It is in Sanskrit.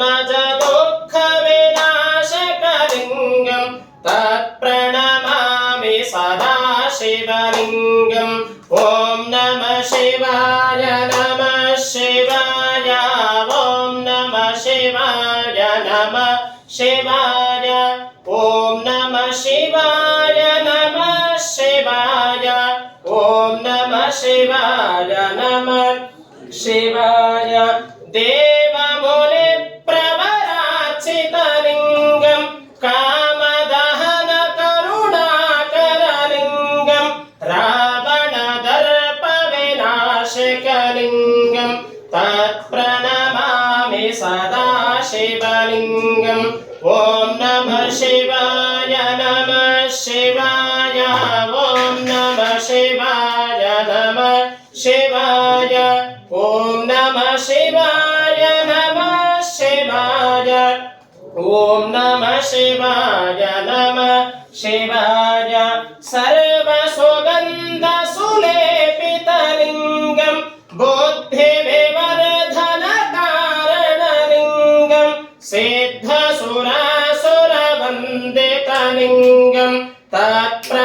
जन्मज दुःखविनाशकलिङ्गं तत्प्रणमामि सदा शिवलिङ्गम् ॐ नमः शिवाय नमः शिवाय ॐ नमः शिवाय नमः शिवाय ॐ नमः शिवाय नमः शिवाय ॐ नमः शिवाय नमः शिवाय देवमुनिप्रवरार्चितलिङ्गं कामदहनकरुणाकरलिङ्गं रावणदर्पविनाशकलिङ्गं तत्प्रणमामि सदा शिवलिङ्गम् ॐ नमः शिवाय नमः शिवाय ॐ नमः शिवाय नमः शिवाय ॐ नमः शिवाय नमः शिवाय ॐ नमः शिवाय नमः शिवाय सर्वसुगन्धसुलेपितलिङ्गं बुद्धिविवर्धनकारणलिङ्गं सिद्धसुरासुरवन्दितलिङ्गं तत्प्र